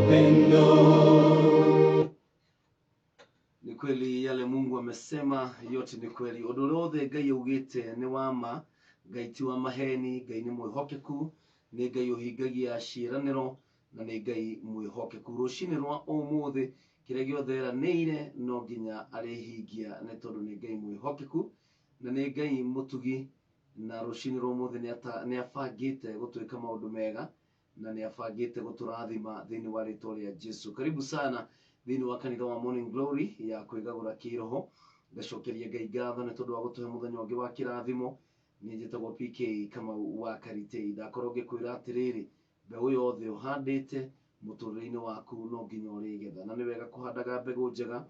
upendo. Ni kweli yale Mungu amesema yote ni kweli. Odorothe Ngai ugite ni wama, Ngai ti wa maheni, Ngai ni mwihokeku, ni Ngai uhingagia ciiraniro na ni Ngai mwihokeku. Rucini rwa umuthi kiria giothe eranĩire no nginya arihingia ni tondu ni Ngai mwihokeku na ni Ngai mutugi, na rucini rwa umuthi ni abangite gutwika maundu mega na ni abangite guturathima thiini wa ritwa ria Jesu. Karibu sana thiini wa kanitha wa Morning Glory ya kwigagura kiroho. Ngacokeria Ngai ngatho ni tondu wa gutuhe muthenya ungi wa kirathimo. Ni njitagwo PK kama wa Karitei. Ndakorwo ngikwira atiriri, mbegu yothe uhandite muturire-ini waku no nginya urigetha, na ni wega kuhandaga mbegu njega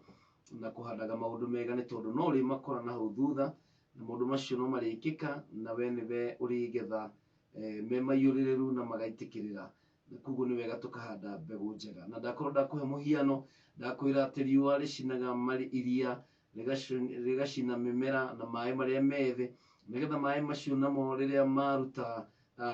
na kuhandaga maundu mega ni tondu no ri makora na hau thutha na maundu macio no marikika na we niwe urigetha me maiyuririru na magaitikirira. Koguo ni wega tukahanda mbegu njega. Na ndakorwo ndakuhe muhiano, ndakwira ati riua ricinaga iria rigacina mimera na mai maria methi, nigetha mai macio namo riria maruta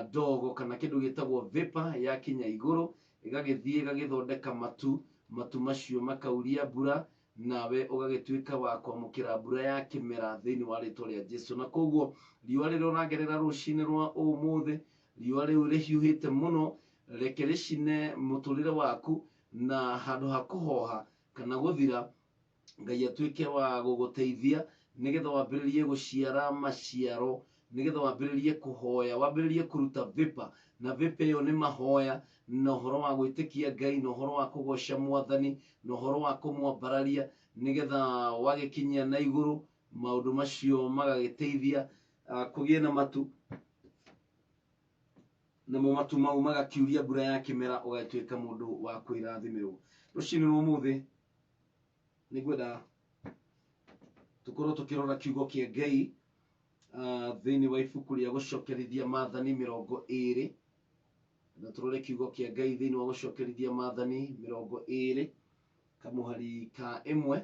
ndogo kana kindu gitagwo vapor yakinya iguru igagithie igagithondeka matu macio makauria mbura, nawe ugagituika wa kwamukira mbura ya kimera thiini wa ritwa ria Jesu. Na koguo riua riria uragerera rucini rwa umuthi, riua riu rihiuhite muno, reke ricine muturire waku, na handu ha kuhoha kana guthira Ngai atuike wa guguteithia nigetha wambiririe guciara maciaro, nigetha wambiririe kuhoya, wambiririe kuruta vapor. Na vapor iyo ni mahoya na uhoro wa gwitikia Ngai na uhoro wa kugoca Mwathani na uhoro wa kumwambararia, nigetha wagikinyia na iguru maundu macio magagiteithia kugie na matu, na matu mau magakiuria mbura ya kimera, ugatuika mundu wa kwirathimirwo. Rucini rwa umuthi ni ngwenda tukorwo tukirora kiugo kia Ngai thiini wa ibuku ria gucokerithia Maathani 20, na turore kiugo kia Ngai thiini wa gucokerithia Maathani 20 kamuhari ka 1.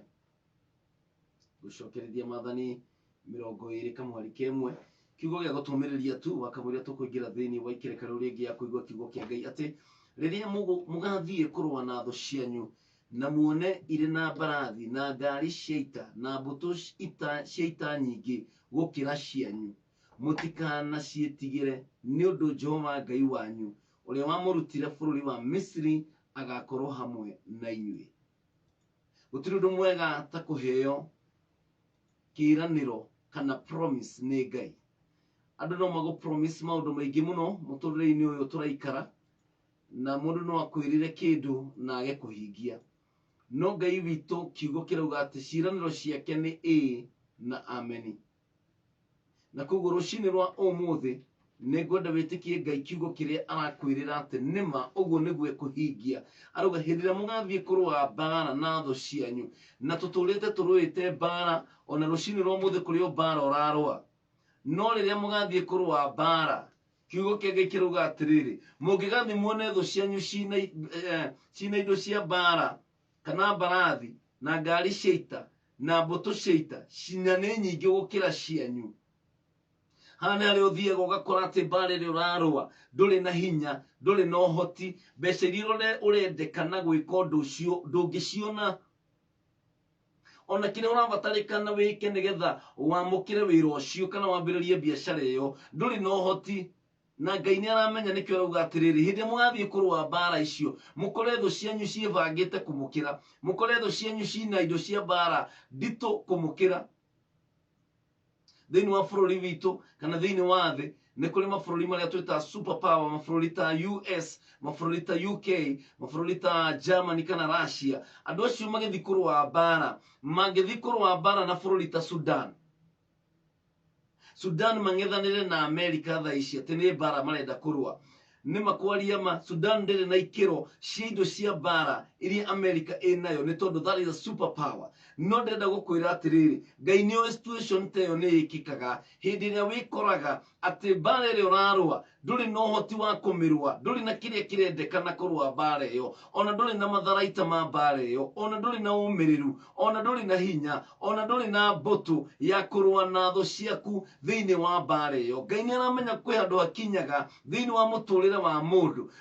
Gucokerithia Maathani 20 kamuhari ka 1, kiugo gia gutumiriria tu wakamuria tukuingira thiini wa ikirekano ringi ya kuigua kiugo kia Ngai ati riria mugathie kurwa na thu cianyu na muone iri na mbarathi na ngari cia ita na mbutu cia ita nyingi gukira cianyu, mutikana cietigire, ni undu Jehova Ngai wanyu uria wamurutire bururi wa Misiri agakorwo hamwe na inyui. Gutiri undu mwega ta kuheo kiiraniro kana promise ni Ngai. Andu no mago promise maundu maingi muno muturire-ini uyu turaikara, na mundu no akwirire kindu na age kuhingia. No Ngai witu kiugo kirauga ati ciiraniro ciake ni na ameni. Na koguo rucini rwa umuthi ni ngwenda witikie Ngai kiugo kiria arakwirira ati nima uguo niguo ekuhingia. Arauga hindira mugathie kurwa mbara na thu cianyu, na tuturite turuite mbara ona rucini rwa umuthi kurio mbara urarwa, no riria mugathie kurwa mbara kiugo kia Ngai kirauga atiriri, mungigathie muone thu cianyu cina indo cia mbara kana mbarathi na ngari cia ita na mbutu cia ita cinya ni nyingi gukira cianyu, hana ri uthiaga ugakora ati mbara ri urarwa nduri na hinya, nduri na uhoti, mbeca iria urendekana gwika undu ucio ndungiciona. Ona kiria urabatarikana wike nigetha wamukire wira ucio kana wambiririe biashara iyo nduri na uhoti. Na Ngai ni aramenya nikio arauga atiriri, hindi mugathie kurwa mbara icio mukore thu cianyu ciebangite kumukira, mukore thu cianyu cina indo cia mbara ndito kumukira. Thiini wa bururi witu kana thiini wa thi ni kuri mabururi maria twita super power, mabururi ta US, mabururi ta UK, mabururi ta Germany kana Russia. Andu acio magithii kurwa mbara, magithii kurwa mbara na bururi ta Sudan. Sudan mang'ethanire na America tha ici ati ni mbara marenda kurwa. Ni makwaria Sudan ndiri na ikiro cia indo cia mbara iria America inayo ni tondu that is a super power. No ndenda gukwira atiriri, Ngai ni o situation teyo ni ikikaga hindi iria wikoraga ati mbara iri urarwa nduri no hoti wa kumirwa, nduri na kiria kirendekana kurwa mbara iyo, ona nduri na matharaita ma mbara iyo, ona nduri na umiriru, ona nduri na hinya, ona nduri na mbutu ya kurwa na thu ciaku thiini wa mbara iyo. Ngai ni aramenya kwi handu hakinyaga thiini wa muturire wĩra wa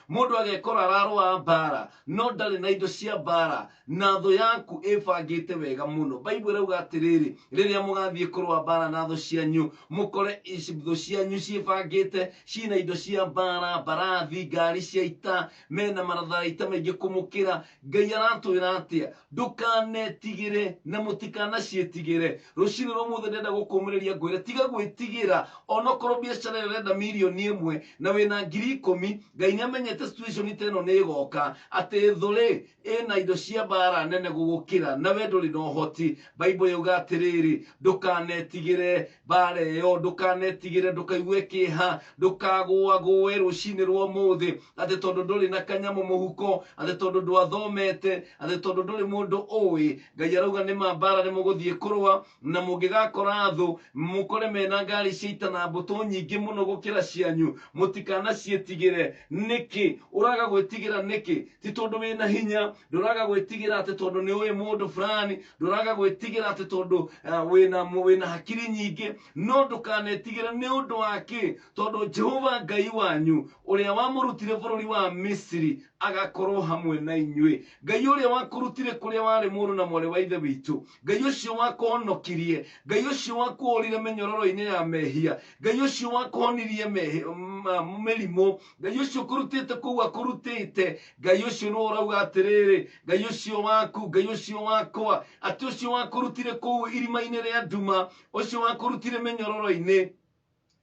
mũndũ agekora ararũa mbara no ndarĩ na indo cia mbara na thũ yaku ĩbangĩte wega mũno. Bible ĩrauga atĩrĩrĩ, rĩrĩa mũgathiĩ kũrũa mbara na thũ cianyu mũkore thũ cianyu ciĩbangĩte ciĩna indo cia mbara, mbarathi, ngari cia ita, mena matharaita maingĩ kũmũkĩra. Ngai aratwĩra atĩa? Ndũkanetigĩre na mũtikanaciĩtigĩre. Rũciinĩ rwa ũmũthĩ ndenda gũkũmĩrĩria ngwĩre tiga gwĩtigĩra. Onokorwo biacara ĩyo ũrenda mirioni 1 na wĩna 10,000, Ngai nĩamenyete situation ta ĩno nĩ ĩgoka, atĩ thũ ĩna indo cia mbara nene gũgũkĩra na we ndũrĩ na ũhoti. Bible yauga atĩrĩrĩ, ndũkanetigĩre mbara ĩyo, ndũkanetigĩre, ndũkaigue kĩeha, ndũkagũagũe rũciinĩ rwa ũmũthĩ atĩ tondũ ndũrĩ na kanyamũ mũhuko, atĩ tondũ ndwathomete, atĩ tondũ ndũrĩ mũndũ ũĩ. Ngai arauga nĩ mbara nĩ mũgũthiĩ kũrũa na mũngĩgakora thũ mũkore mena ngari cia ita na mbũtũ nyingĩ mũno gũkĩra cianyu, mũtikanaciĩtigĩre. Nĩkĩ ũraga gwĩtigĩra? Nĩkĩ? Ti tondũ wĩna hinya, ndũraga gwĩtigĩra atĩ tondũ nĩ ũĩ mũndũ fulani, ndũraga gwĩtigĩra atĩ tondũ wĩna hakiri nyingĩ, no ndũkanetigĩre nĩ ũndũ wa kĩ? Tondũ Jehova Ngai wanyu ũrĩa wamũrutire bũrũri wa Misiri agakorwo hamwe na inyuĩ. Ngai ũrĩa wakũrutire kũrĩa warĩ mũrũ na mwarĩ wa ithe witũ, Ngai ũcio wakũhonokirie, Ngai ũcio wakũũrire mĩnyororo-inĩ ya mehia, Ngai ũcio wakũhonirie mĩrimũ, Ngai ũcio ũkũrutĩte kũu akũrutĩte, Ngai ũcio nĩ ũrauga atĩrĩrĩ, Ngai ũcio waku, Ngai ũcio wakwa, atĩ ũcio wakũrutire kũu irima-inĩ rĩa nduma, ũcio wakũrutire mĩnyororo-inĩ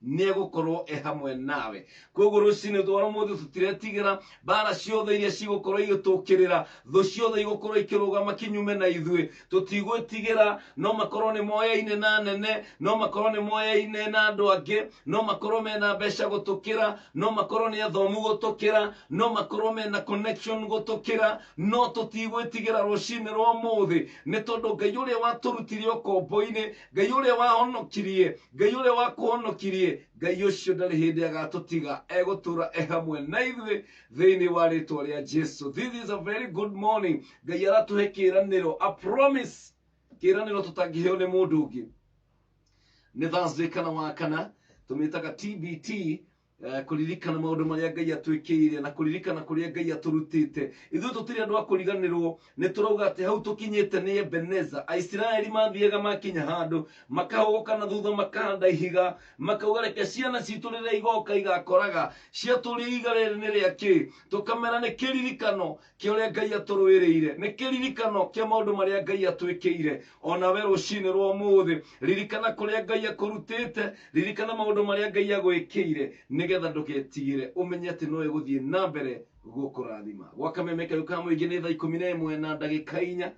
nĩ egũkorwo hamwe nawe. Koguo rũciinĩ rwa ũmũthĩ tũtiretigĩra mbara ciothe iria cigũkorwo igĩtũkĩrĩra, thũ ciothe igũkorwo ikĩrũgama kinyume na ithuĩ, tũtigwĩtigĩra. No makorwo nĩ moyaine na nene, no makorwo nĩ moyaine na andũ angĩ, no makorwo mena mbeca gũtũkĩra, no makorwo nĩ athomu gũtũkĩra, no makorwo mena connection gũtũkĩra, no tũtigwĩtigĩra rũciinĩ rwa ũmũthĩ, nĩ tondũ Ngai ũrĩa watũrutire ũkombo-inĩ, Ngai ũrĩa wahonokirie, Ngai ũrĩa wakũhonokirie, Ngai ũcio ndarĩ hĩndĩ agatũtiga, egũtũra hamwe na ithuĩ thĩinĩ wa rĩtwa rĩa Jesu. This is a very good morning. Ngai aratũhe kĩĩranĩro, a promise, kĩĩranĩro tũtangĩheo nĩ mũndũ ũngĩ. Nĩ Thursday kana wa kana, tũmĩtaga TBT, kũririkana maũndũ marĩa Ngai atwĩkĩire na kũririkana kũrĩa Ngai atũrutĩte. Ithuĩ tũtirĩ andũ a kũriganĩrwo, nĩ tũrauga atĩ hau tũkinyĩte nĩ Ebeneza. Aisiraeli mathiaga makinya handũ makahũgũka na thutha makahanda ihiga, makauga reke ciana citũ rĩrĩa igoka igakoraga ciatũria ihiga rĩrĩ nĩ rĩakĩ. Tũkamera nĩ kĩririkano kĩa ũrĩa Ngai atũrũĩrĩire, nĩ kĩririkano kĩa maũndũ marĩa Ngai atwĩkĩire. Ona we rũciinĩ rwa ũmũthĩ ririkana kũrĩa Ngai akũrutĩte, ririkana maũndũ marĩa Ngai agwĩkĩire, nĩgetha ndũgetigĩre, ũmenye atĩ no egũthiĩ na mbere gũkũrathima. Gwa Kameme Kariũ ka Mũingĩ nĩ thaa 11 na ndagĩka 4,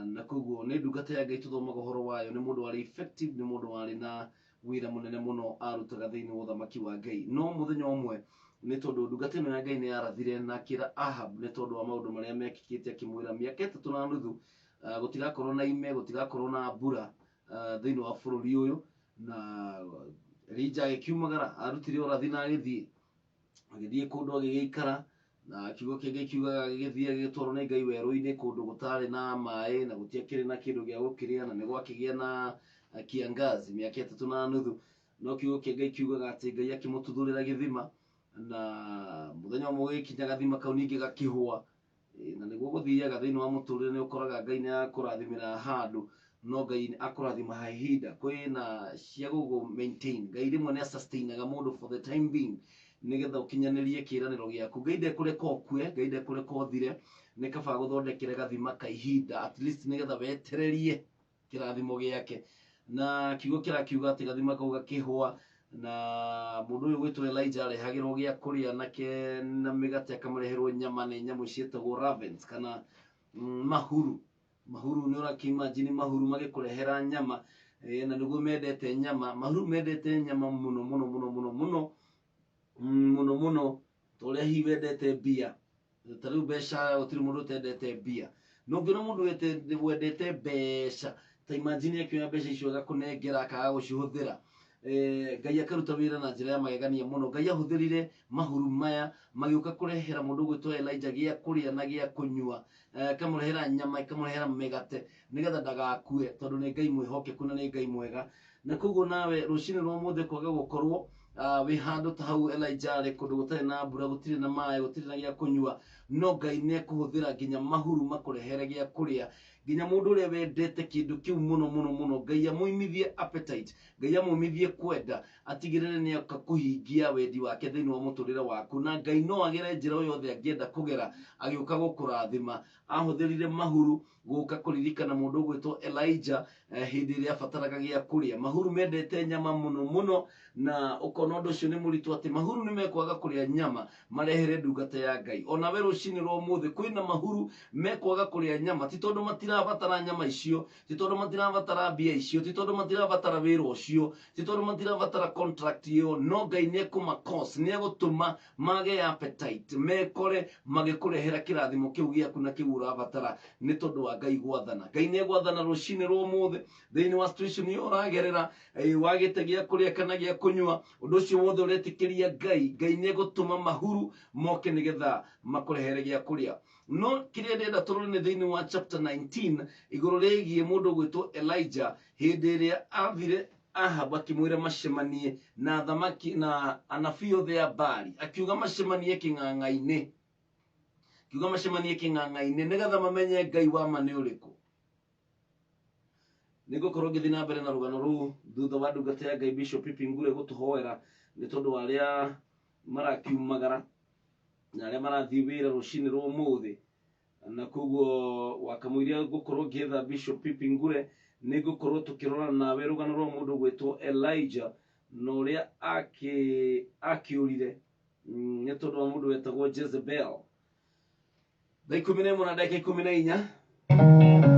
na koguo nĩ ndungata ya Ngai tũthomaga ũhoro wayo. Nĩ mũndũ warĩ effective, nĩ mũndũ warĩ na wĩra mũnene mũno arutaga thĩinĩ wa ũthamaki wa Ngai. No mũthenya ũmwe nĩ tondũ ndungata ĩno ya Ngai nĩ yarathire na akĩra Ahab nĩ tondũ wa maũndũ marĩa mekĩkĩte, akĩmwĩra mĩaka 3 na nuthu gũtigakorwo na ime, gũtigakorwo na mbura thĩinĩ wa bũrũri ũyũ. Na Elija agĩkiumagara, arutire ũrathi na agĩthiĩ kũndũ agĩgĩikara, na kiugo kĩa Ngai kiugaga agĩgĩthiĩ agĩtwarwo nĩ Ngai werũ-inĩ kũndũ gũtarĩ na maĩ na gũtiakĩrĩ na kĩndũ gĩa gũkĩrĩa, na nĩ gwakĩgĩa na kiangazi mĩaka 3 na nuthu. No kiugo kĩa Ngai kiugaga atĩ Ngai akĩmũtuthũrĩra gĩthima, na mũthenya ũmwe gĩkinya gathima kau ningĩ gakĩhũa. Na nĩguo gũthiaga thĩinĩ wa mũtũrĩre nĩ ũkoraga Ngai nĩ akũrathimĩra handũ, no Ngai akũrathima ha ihinda. Kwĩna cia gũgũ maintain, Ngai rĩmwe nĩ sustainaga mũndũ for the time being, nĩgetha ũkinyanĩrie kĩĩranĩro gĩaku. Ngai ndekũreka ũkue, Ngai ndekũreka ũthire, nĩ kaba gũthondekere gathima ka ihinda, at least nĩgetha wetererie kĩrathimo gĩake. Na kiugo kĩrakiuga atĩ gathima kau gakĩhũa, na mũndũ ũyũ gwĩtwo Elijah arehagĩrwo gĩa kũrĩa na mĩgate, akamareherwo nyama nĩ nyamũ ciĩtagwo ravens kana mahuru. Mahuru nĩ ũrakĩimagine mahuru magĩkũrehera nyama, na nĩguo mendete nyama. Mahuru mendete nyama mũno mũno mũno mũno mũno mũno mũno, ta ũrĩa hihi wendete mbia. Ta rĩu mbeca gũtirĩ mũndũ ũtendete mbia, no ũngĩona mũndũ wendete mbeca, ta imagine akĩoya mbeca icio agakũnengera akaga gũcihũthĩra. Ngai akaruta wĩra na njĩra ya magegania mũno. Ngai ahũthĩrire mahuru maya magĩũka kũrehera mũndũ gwĩtwo Elijah gĩa kũrĩa na gĩa kũnyua, ikamũrehera nyama, ikamũrehera mĩgate, nĩgetha ndagakue, tondũ nĩ Ngai mwĩhokeku na nĩ Ngai mwega. Na koguo nawe rũciinĩ rwa ũmũthĩ kwaga gũkorwo we handu ta hau Elijah re kundu gutari na mbura gutiri na maĩ gutiri na gĩa kũnyua no Ngai nĩ ekũhũthĩra nginya mahuru makũrehere gĩa kũrĩa nginya mũndũ ũrĩa wendete kĩndũ kĩu mũno mũno mũno Ngai amũimithie appetite Ngai amũimithie kwenda atigĩrĩre nĩ aka kũhingia wendi wake thĩinĩ wa mũtũrĩre waku na Ngai no agere njĩra o yothe angĩenda kũgera agĩũka gũkũrathima ahũthĩrire mahuru gũka kũririkana mũndũ ũgwĩtwo Elijah hĩndĩ ĩrĩa abataraga gĩa kũrĩa mahuru mendete nyama mũno mũno na ũkona ũndũ ũcio nĩ mũritũ atĩ mahuru nĩ mekwaga kũrĩa nyama marehere ndungata ya Ngai ona we rũcinĩ rwa ũmũthĩ kwĩna mahuru mekwaga kũrĩa nyama ti tondũ matirabatara nyama icio ti tondũ matirabatara mbia icio ti tondũ matirabatara wĩra ũcio ti tondũ matirabatara contract ĩyo no Ngai nĩ ekũma-cause nĩ egũtũma mage appetite mekore magĩkũrehera kĩrathimo kĩu gĩaku na kĩu ũrabatara nĩ tondũ wa Ngai gwathana Ngai nĩ egwathana rũcinĩ rwa ũmũthĩ thĩinĩ wa situation ĩyo ũragerera wagĩte gĩa kũrĩa kana gĩa kũnyua ũndũ ũcio wothe ũretĩkĩria Ngai nĩ egũtũma mahuru moke nĩgetha makũrehere gĩa kũrĩa no kĩrĩa ndĩrenda tũrore thĩinĩ wa chapter 19 igũrũ rĩgiĩ mũndũ ũgwĩtwo Elijah hĩndĩ ĩrĩa athire Ahab akĩmwĩra macemanie na thamaki na anabii othe a Baali akiuga macemanie kĩng'ang'a-inĩ nĩgetha mamenye Ngai wa ma nĩ ũrĩkũ nĩngũkorwo ngĩthiĩ na mbere na rũgano rũu thutha wa ndungata ya Ngai Bishop Pippin Ngure gũtũhoera nĩ tondũ wa arĩa marakiumagara na arĩa marathiĩ wĩra rũcinĩ rwa ũmũthĩ na koguo wakamũiria ngũkorwo ngĩetha Bishop Pippin Ngure nĩngũkorwo tũkĩrora nawe rũgano rwa mũndũ ũgwĩtwo Elijah na ũrĩa akĩũrire nĩ tondũ wa mũndũ wetagwo Jezebel thaa 11 na ndagĩka 14